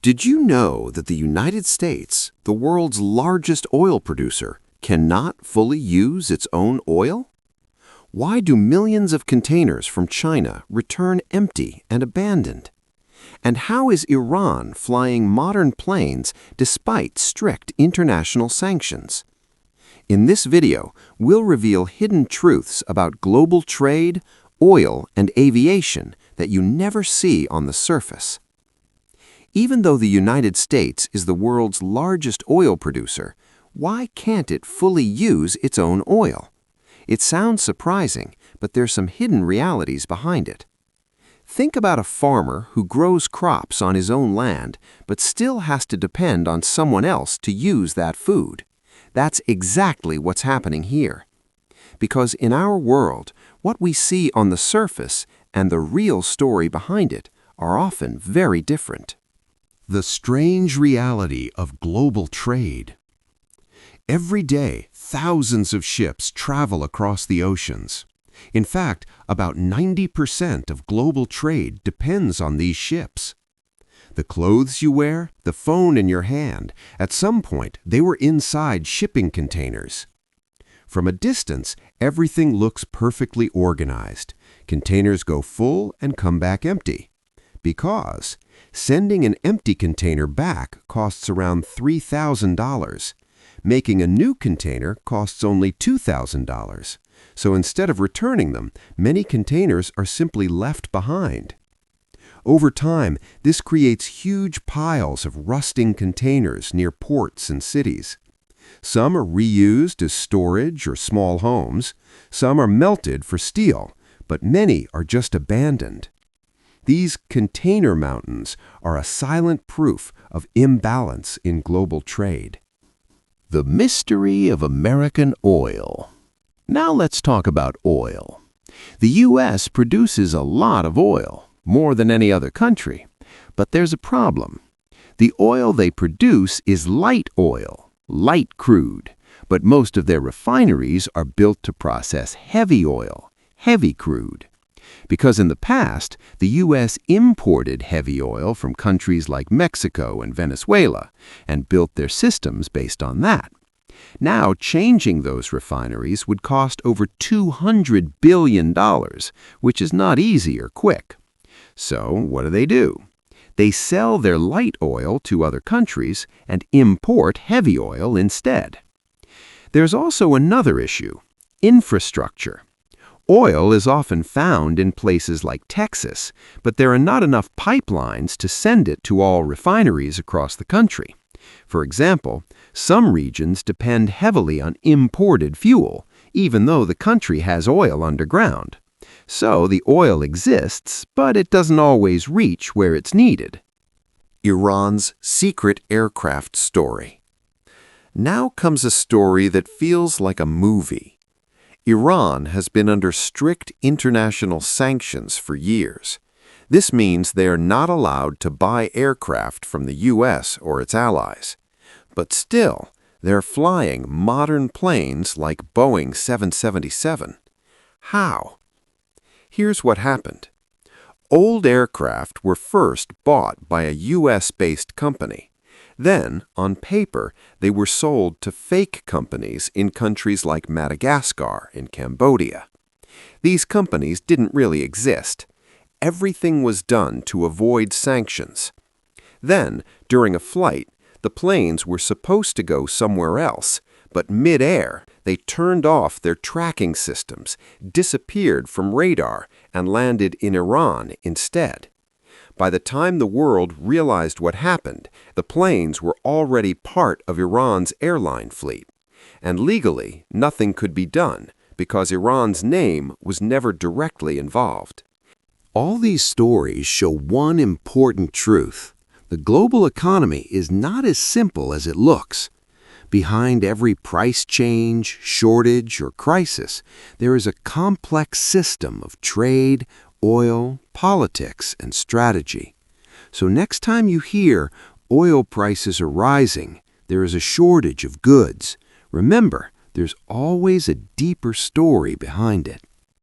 Did you know that the United States, the world's largest oil producer, cannot fully use its own oil? Why do millions of containers from China return empty and abandoned? And how is Iran flying modern planes despite strict international sanctions? In this video, we'll reveal hidden truths about global trade, oil, and aviation that you never see on the surface. Even though the United States is the world's largest oil producer, why can't it fully use its own oil? It sounds surprising, but there's some hidden realities behind it. Think about a farmer who grows crops on his own land, but still has to depend on someone else to use that food. That's exactly what's happening here. Because in our world, what we see on the surface and the real story behind it are often very different. The strange reality of global trade. Every day, thousands of ships travel across the oceans. In fact, about 90% of global trade depends on these ships. The clothes you wear, the phone in your hand, at some point they were inside shipping containers. From a distance, everything looks perfectly organized. Containers go full and come back empty. Because sending an empty container back costs around $3,000. Making a new container costs only $2,000. So instead of returning them, many containers are simply left behind. Over time, this creates huge piles of rusting containers near ports and cities. Some are reused as storage or small homes. Some are melted for steel, but many are just abandoned. These container mountains are a silent proof of imbalance in global trade. The mystery of American oil. Now let's talk about oil. The U.S. produces a lot of oil, more than any other country. But there's a problem. The oil they produce is light oil, light crude, but most of their refineries are built to process heavy oil, heavy crude. Because in the past, the U.S. imported heavy oil from countries like Mexico and Venezuela and built their systems based on that. Now, changing those refineries would cost over $200 billion, which is not easy or quick. So, what do? They sell their light oil to other countries and import heavy oil instead. There's also another issue: infrastructure. Oil is often found in places like Texas, but there are not enough pipelines to send it to all refineries across the country. For example, some regions depend heavily on imported fuel, even though the country has oil underground. So the oil exists, but it doesn't always reach where it's needed. Iran's secret aircraft story. Now comes a story that feels like a movie. Iran has been under strict international sanctions for years. This means they are not allowed to buy aircraft from the U.S. or its allies. But still, they're flying modern planes like Boeing 777. How? Here's what happened. Old aircraft were first bought by a U.S.-based company. Then, on paper, they were sold to fake companies in countries like Madagascar and Cambodia. These companies didn't really exist. Everything was done to avoid sanctions. Then, during a flight, the planes were supposed to go somewhere else, but mid-air, they turned off their tracking systems, disappeared from radar, and landed in Iran instead. By the time the world realized what happened, the planes were already part of Iran's airline fleet. And legally, nothing could be done because Iran's name was never directly involved. All these stories show one important truth. The global economy is not as simple as it looks. Behind every price change, shortage, or crisis, there is a complex system of trade, oil, politics, and strategy. So next time you hear oil prices are rising, there is a shortage of goods, remember, there's always a deeper story behind it.